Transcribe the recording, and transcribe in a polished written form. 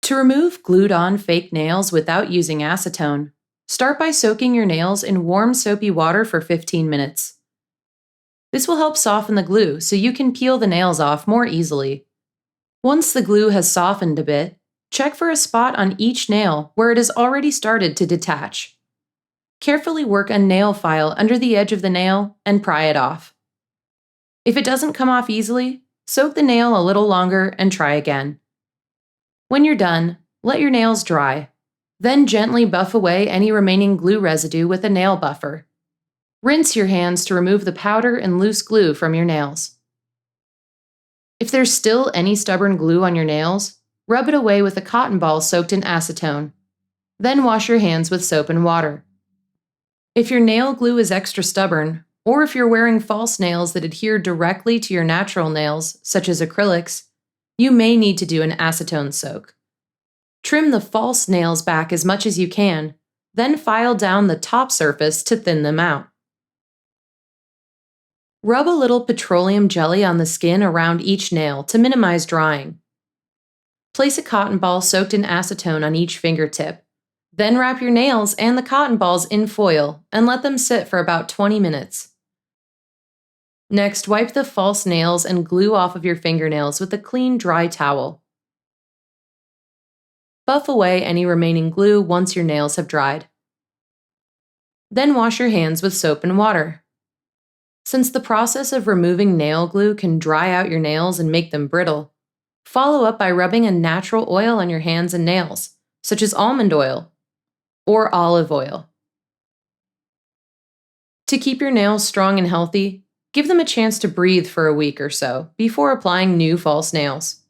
To remove glued-on fake nails without using acetone, start by soaking your nails in warm soapy water for 15 minutes. This will help soften the glue so you can peel the nails off more easily. Once the glue has softened a bit, check for a spot on each nail where it has already started to detach. Carefully work a nail file under the edge of the nail and pry it off. If it doesn't come off easily, soak the nail a little longer and try again. When you're done, let your nails dry. Then gently buff away any remaining glue residue with a nail buffer. Rinse your hands to remove the powder and loose glue from your nails. If there's still any stubborn glue on your nails, rub it away with a cotton ball soaked in acetone. Then wash your hands with soap and water. If your nail glue is extra stubborn, or if you're wearing false nails that adhere directly to your natural nails, such as acrylics, you may need to do an acetone soak. Trim the false nails back as much as you can, then file down the top surface to thin them out. Rub a little petroleum jelly on the skin around each nail to minimize drying. Place a cotton ball soaked in acetone on each fingertip. Then wrap your nails and the cotton balls in foil and let them sit for about 20 minutes. Next, wipe the false nails and glue off of your fingernails with a clean, dry towel. Buff away any remaining glue once your nails have dried. Then wash your hands with soap and water. Since the process of removing nail glue can dry out your nails and make them brittle, follow up by rubbing a natural oil on your hands and nails, such as almond oil or olive oil. To keep your nails strong and healthy, give them a chance to breathe for a week or so before applying new false nails.